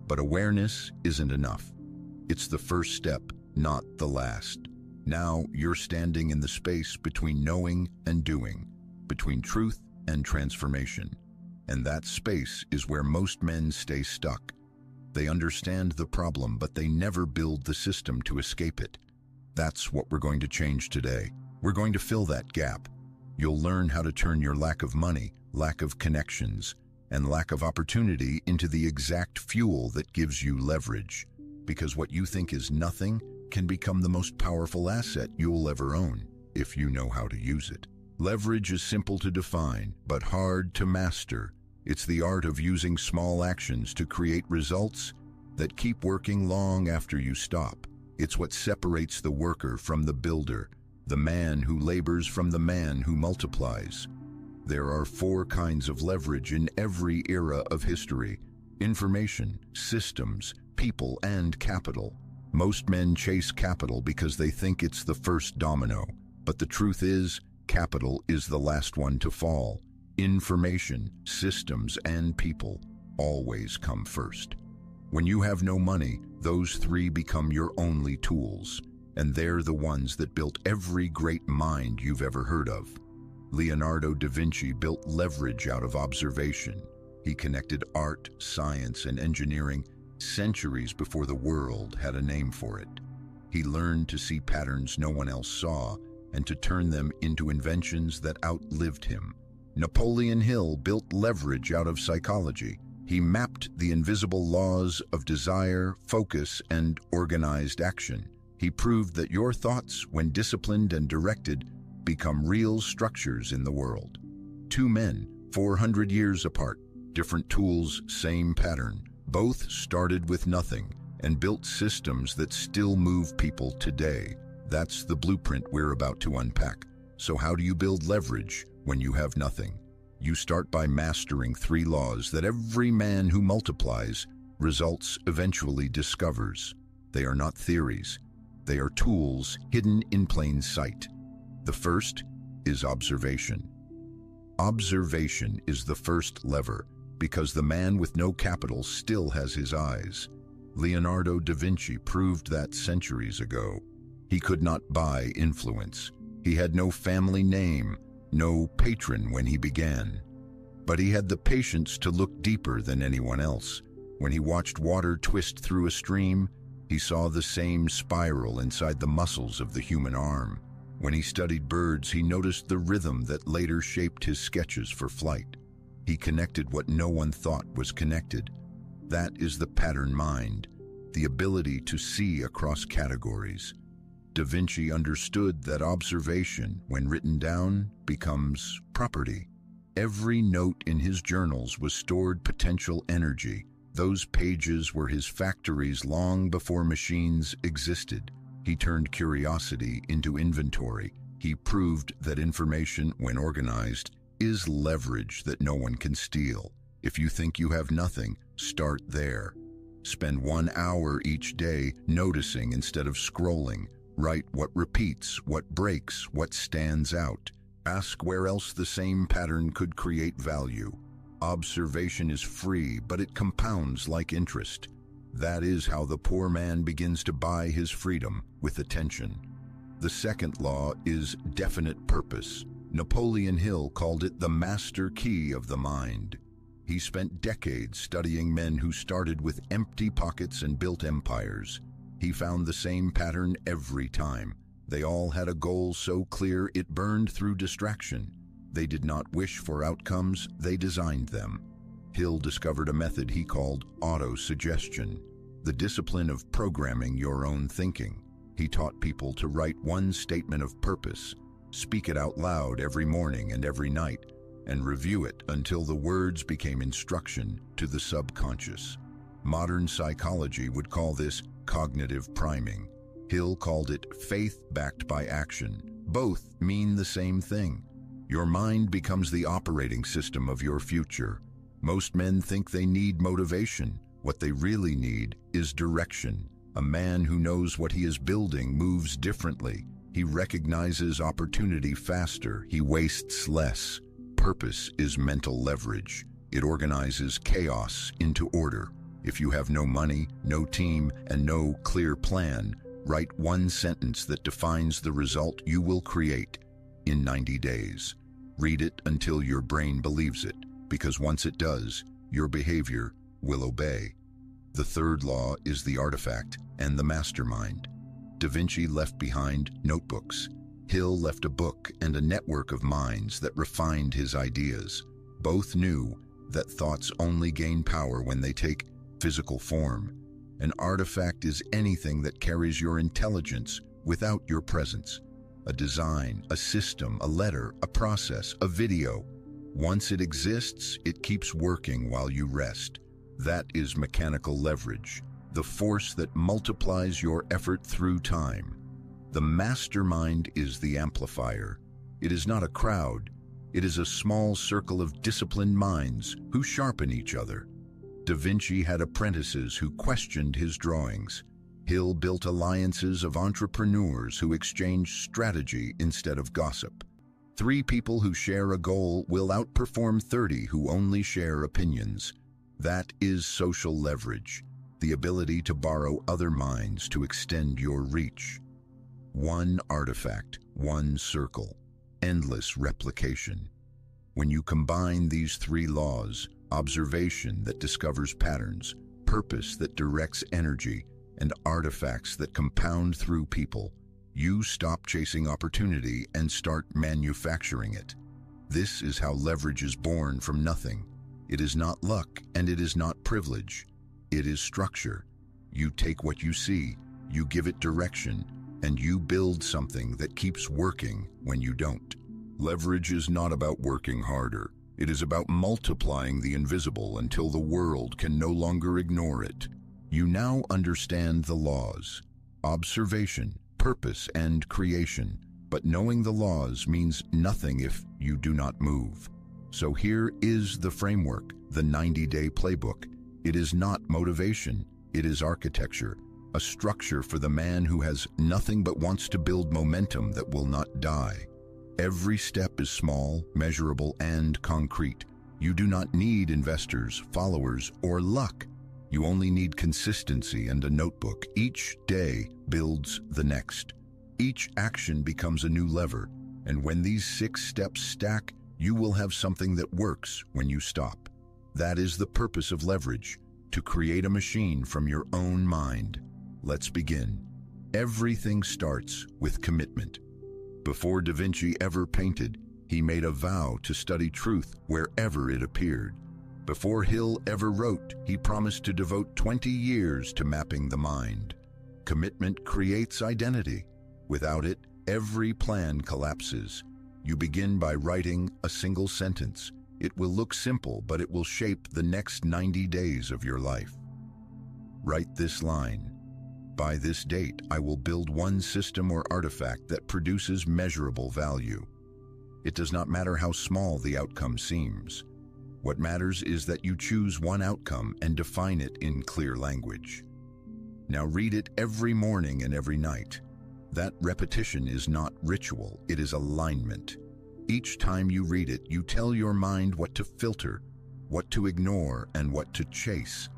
[SPEAKER 2] But awareness isn't enough. It's the first step, not the last. Now you're standing in the space between knowing and doing, between truth and transformation. And that space is where most men stay stuck. They understand the problem, but they never build the system to escape it. That's what we're going to change today. We're going to fill that gap. You'll learn how to turn your lack of money, lack of connections, and lack of opportunity into the exact fuel that gives you leverage. Because what you think is nothing can become the most powerful asset you'll ever own, if you know how to use it. Leverage is simple to define, but hard to master. It's the art of using small actions to create results that keep working long after you stop. It's what separates the worker from the builder, the man who labors from the man who multiplies. There are 4 kinds of leverage in every era of history: information, systems, people, and capital. Most men chase capital because they think it's the first domino, but the truth is, capital is the last one to fall. Information, systems, and people always come first. When you have no money, those 3 become your only tools, and they're the ones that built every great mind you've ever heard of. Leonardo da Vinci built leverage out of observation. He connected art, science, and engineering centuries before the world had a name for it. He learned to see patterns no one else saw and to turn them into inventions that outlived him. Napoleon Hill built leverage out of psychology. He mapped the invisible laws of desire, focus, and organized action. He proved that your thoughts, when disciplined and directed, become real structures in the world. 2 men, 400 years apart, different tools, same pattern. Both started with nothing and built systems that still move people today. That's the blueprint we're about to unpack. So how do you build leverage when you have nothing? You start by mastering 3 laws that every man who multiplies results eventually discovers. They are not theories. They are tools hidden in plain sight. The first is observation. Observation is the first lever, because the man with no capital still has his eyes. Leonardo da Vinci proved that centuries ago. He could not buy influence. He had no family name, no patron when he began. But he had the patience to look deeper than anyone else. When he watched water twist through a stream, he saw the same spiral inside the muscles of the human arm. When he studied birds, he noticed the rhythm that later shaped his sketches for flight. He connected what no one thought was connected. That is the pattern mind, the ability to see across categories. Da Vinci understood that observation, when written down, becomes property. Every note in his journals was stored potential energy. Those pages were his factories long before machines existed. He turned curiosity into inventory. He proved that information, when organized, is leverage that no one can steal. If you think you have nothing, start there. Spend 1 hour each day noticing instead of scrolling. Write what repeats, what breaks, what stands out. Ask where else the same pattern could create value. Observation is free, but it compounds like interest. That is how the poor man begins to buy his freedom, with attention. The second law is definite purpose. Napoleon Hill called it the master key of the mind. He spent decades studying men who started with empty pockets and built empires. He found the same pattern every time. They all had a goal so clear it burned through distraction. They did not wish for outcomes, they designed them. Hill discovered a method he called auto-suggestion, the discipline of programming your own thinking. He taught people to write one statement of purpose, speak it out loud every morning and every night, and review it until the words became instruction to the subconscious. Modern psychology would call this cognitive priming. Hill called it faith backed by action. Both mean the same thing. Your mind becomes the operating system of your future. Most men think they need motivation. What they really need is direction. A man who knows what he is building moves differently. He recognizes opportunity faster. He wastes less. Purpose is mental leverage. It organizes chaos into order. If you have no money, no team, and no clear plan, write one sentence that defines the result you will create in 90 days. Read it until your brain believes it, because once it does, your behavior will obey. The third law is the artifact and the mastermind. Da Vinci left behind notebooks. Hill left a book and a network of minds that refined his ideas. Both knew that thoughts only gain power when they take physical form. An artifact is anything that carries your intelligence without your presence. A design, a system, a letter, a process, a video. Once it exists, it keeps working while you rest. That is mechanical leverage, the force that multiplies your effort through time. The mastermind is the amplifier. It is not a crowd. It is a small circle of disciplined minds who sharpen each other. Da Vinci had apprentices who questioned his drawings. Hill built alliances of entrepreneurs who exchanged strategy instead of gossip. 3 people who share a goal will outperform 30 who only share opinions. That is social leverage, the ability to borrow other minds to extend your reach. One artifact, one circle, endless replication. When you combine these 3 laws, observation that discovers patterns, purpose that directs energy, and artifacts that compound through people, you stop chasing opportunity and start manufacturing it. This is how leverage is born from nothing. It is not luck and it is not privilege. It is structure. You take what you see, you give it direction, and you build something that keeps working when you don't. Leverage is not about working harder. It is about multiplying the invisible until the world can no longer ignore it. You now understand the laws, observation, purpose, and creation. But knowing the laws means nothing if you do not move. So here is the framework, the 90-day playbook. It is not motivation, it is architecture, a structure for the man who has nothing but wants to build momentum that will not die. Every step is small, measurable, and concrete. You do not need investors, followers, or luck. You only need consistency and a notebook. Each day builds the next. Each action becomes a new lever, and when these 6 steps stack, you will have something that works when you stop. That is the purpose of leverage, to create a machine from your own mind. Let's begin. Everything starts with commitment. Before Da Vinci ever painted, he made a vow to study truth wherever it appeared. Before Hill ever wrote, he promised to devote 20 years to mapping the mind. Commitment creates identity. Without it, every plan collapses. You begin by writing a single sentence. It will look simple, but it will shape the next 90 days of your life. Write this line: by this date, I will build one system or artifact that produces measurable value. It does not matter how small the outcome seems. What matters is that you choose one outcome and define it in clear language. Now read it every morning and every night. That repetition is not ritual, it is alignment. Each time you read it, you tell your mind what to filter, what to ignore, and what to chase.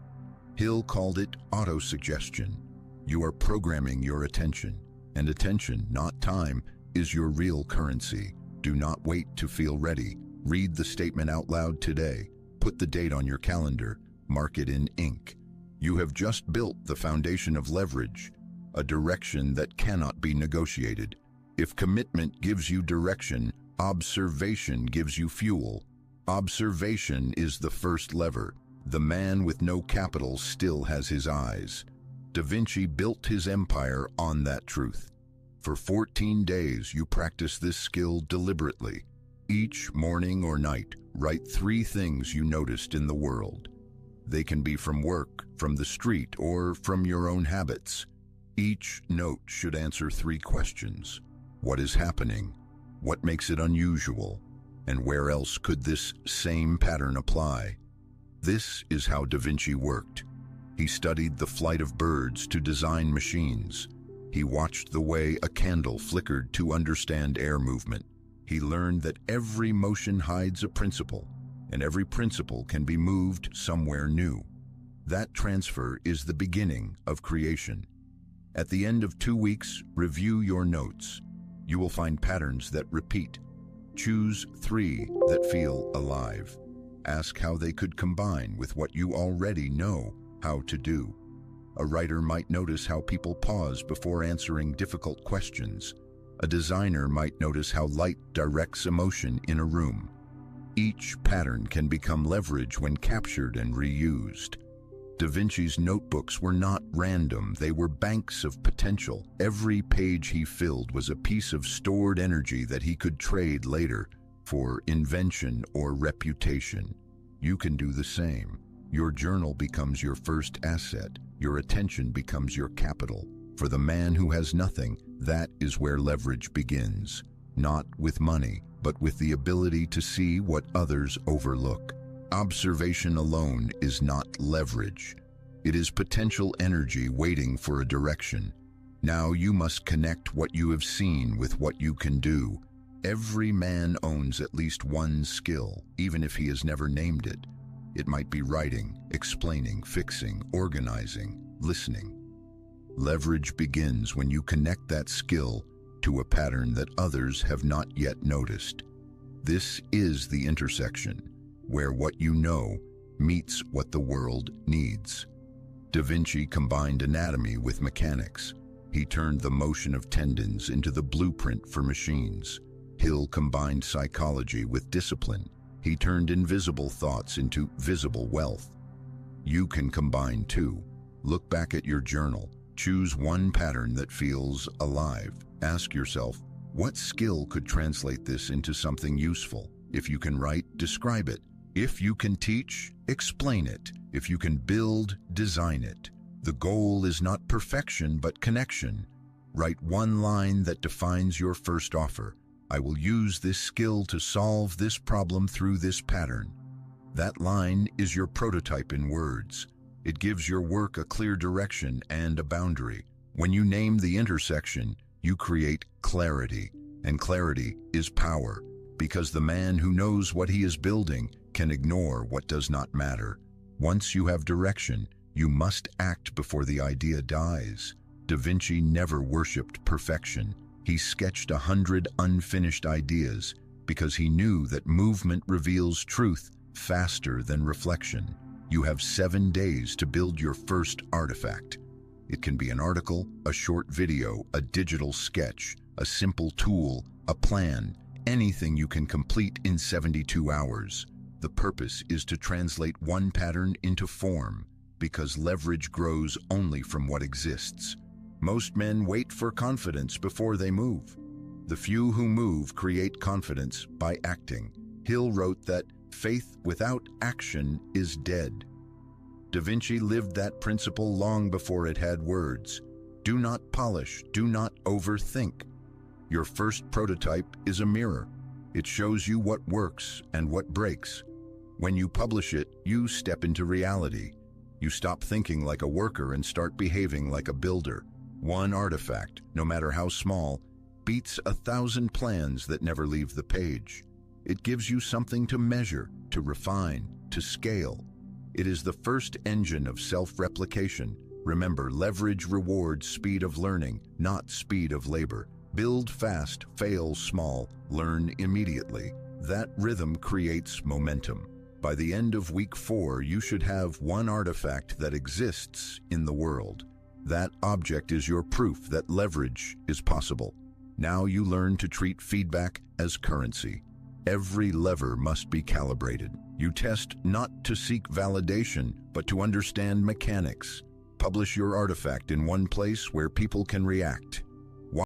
[SPEAKER 2] Hill called it auto-suggestion. You are programming your attention, and attention, not time, is your real currency. Do not wait to feel ready. Read the statement out loud today. Put the date on your calendar. Mark it in ink. You have just built the foundation of leverage, a direction that cannot be negotiated. If commitment gives you direction, observation gives you fuel. Observation is the first lever. The man with no capital still has his eyes. Da Vinci built his empire on that truth. For 14 days, you practice this skill deliberately. Each morning or night, write 3 things you noticed in the world. They can be from work, from the street, or from your own habits. Each note should answer 3 questions. What is happening? What makes it unusual? And where else could this same pattern apply? This is how Da Vinci worked. He studied the flight of birds to design machines. He watched the way a candle flickered to understand air movement. He learned that every motion hides a principle, and every principle can be moved somewhere new. That transfer is the beginning of creation. At the end of 2 weeks, review your notes. You will find patterns that repeat. Choose 3 that feel alive. Ask how they could combine with what you already know how to do. A writer might notice how people pause before answering difficult questions. A designer might notice how light directs emotion in a room. Each pattern can become leverage when captured and reused. Da Vinci's notebooks were not random, they were banks of potential. Every page he filled was a piece of stored energy that he could trade later for invention or reputation. You can do the same. Your journal becomes your first asset. Your attention becomes your capital. For the man who has nothing, that is where leverage begins. Not with money, but with the ability to see what others overlook. Observation alone is not leverage. It is potential energy waiting for a direction. Now you must connect what you have seen with what you can do. Every man owns at least one skill, even if he has never named it. It might be writing, explaining, fixing, organizing, listening. Leverage begins when you connect that skill to a pattern that others have not yet noticed. This is the intersection, where what you know meets what the world needs. Da Vinci combined anatomy with mechanics. He turned the motion of tendons into the blueprint for machines. Hill combined psychology with discipline. He turned invisible thoughts into visible wealth. You can combine too. Look back at your journal. Choose one pattern that feels alive. Ask yourself, what skill could translate this into something useful? If you can write, describe it. If you can teach, explain it. If you can build, design it. The goal is not perfection, but connection. Write one line that defines your first offer. I will use this skill to solve this problem through this pattern. That line is your prototype in words. It gives your work a clear direction and a boundary. When you name the intersection, you create clarity, and clarity is power, because the man who knows what he is building can ignore what does not matter. Once you have direction, you must act before the idea dies. Da Vinci never worshipped perfection. He sketched 100 unfinished ideas because he knew that movement reveals truth faster than reflection. You have 7 days to build your first artifact. It can be an article, a short video, a digital sketch, a simple tool, a plan, anything you can complete in 72 hours. The purpose is to translate one pattern into form, because leverage grows only from what exists. Most men wait for confidence before they move. The few who move create confidence by acting. Hill wrote that faith without action is dead. Da Vinci lived that principle long before it had words. Do not polish, do not overthink. Your first prototype is a mirror. It shows you what works and what breaks. When you publish it, you step into reality. You stop thinking like a worker and start behaving like a builder. One artifact, no matter how small, beats 1,000 plans that never leave the page. It gives you something to measure, to refine, to scale. It is the first engine of self-replication. Remember, leverage rewards speed of learning, not speed of labor. Build fast, fail small, learn immediately. That rhythm creates momentum. By the end of week 4, you should have one artifact that exists in the world. That object is your proof that leverage is possible. Now you learn to treat feedback as currency. Every lever must be calibrated. You test not to seek validation, but to understand mechanics. Publish your artifact in one place where people can react.